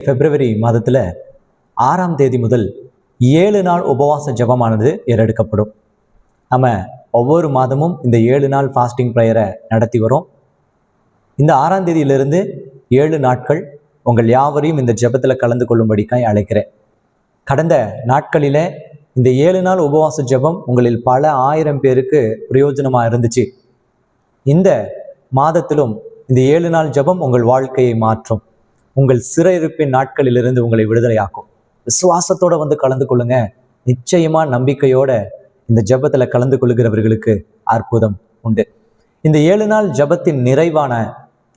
பிப்ரவரி மாதத்துல 6ஆம் தேதி முதல் 7 நாள் உபவாச ஜெபமானது ஏறெடுக்கப்படும். நம்ம ஒவ்வொரு மாதமும் இந்த 7 நாள் ஃபாஸ்டிங் ப்ரேயரை நடத்தி வரோம். இந்த 6ஆம் தேதியிலிருந்து 7 நாட்கள் உங்கள் யாவரையும் இந்த ஜெபத்துல கலந்து கொள்ளும்படிக்காய் அழைக்கிறேன். கடந்த நாட்களில இந்த 7 நாள் உபவாச ஜெபம் உங்களில் பல ஆயிரம் பேருக்கு பிரயோஜனமா இருந்துச்சு. இந்த மாதத்திலும் இந்த 7 நாள் ஜெபம் உங்கள் வாழ்க்கையை மாற்றும். உங்கள் சிறையிருப்பின் நாட்களிலிருந்து உங்களை விடுதலையாக்கும். விசுவாசத்தோட வந்து கலந்து கொள்ளுங்க. நிச்சயமா நம்பிக்கையோட இந்த ஜெபத்துல கலந்து கொள்கிறவர்களுக்கு அற்புதம் உண்டு. இந்த 7 நாள் ஜெபத்தின் நிறைவான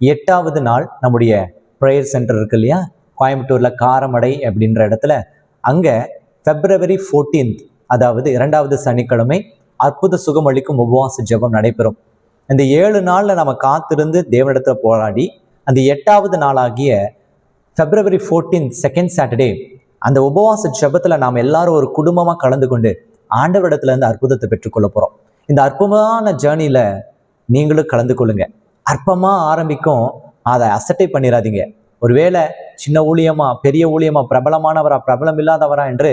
8வது நாள் நம்முடைய ப்ரேயர் சென்டர் இருக்கு இல்லையா, கோயம்புத்தூர்ல காரமடை அப்படின்ற இடத்துல, அங்க பிப்ரவரி 14th, அதாவது 2வது சனிக்கிழமை அற்புத சுகமளிக்கும் உபவாச ஜெபம் நடைபெறும். இந்த 7 நாள்ல நம்ம காத்திருந்து தேவனிடத்துல போராடி அந்த 8வது நாளாகிய பிப்ரவரி 14th, செகண்ட் சாட்டர்டே, அந்த உபவாச ஜெபத்துல நாம் எல்லாரும் ஒரு குடும்பமா கலந்து கொண்டு ஆண்டவரிடத்துல இருந்து அற்புதத்தை பெற்றுக்கொள்ள போறோம். இந்த அற்புதமான ஜேர்னில நீங்களும் கலந்து கொள்ளுங்க. அற்பமா ஆரம்பிக்கும், அதை அசட்டை பண்ணிடாதீங்க. ஒருவேளை சின்ன ஊழியமா, பெரிய ஊழியமா, பிரபலமானவரா, பிரபலம் இல்லாதவரா என்று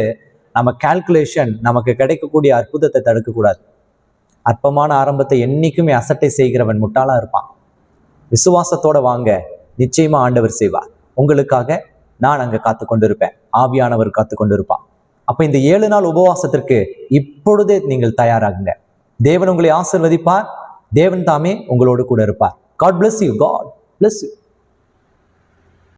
நம்ம கால்குலேஷன் நமக்கு கிடைக்கக்கூடிய அற்புதத்தை தடுக்கக்கூடாது. அற்பமான ஆரம்பத்தை என்னைக்குமே அசட்டை செய்கிறவன் முட்டாளா இருப்பான். விசுவாசத்தோட வாங்க, நிச்சயமா ஆண்டவர் செய்வார். உங்களுக்காக நான் அங்க காத்து கொண்டிருப்பேன், ஆவியானவர் காத்து கொண்டிருப்பான். அப்ப இந்த 7 நாள் உபவாசத்திற்கு இப்பொழுதே நீங்கள் தயாராகுங்க. தேவன் உங்களை ஆசீர்வதிப்பார். தேவன் தாமே உங்களோடு கூட இருப்பார். God bless you. God bless you.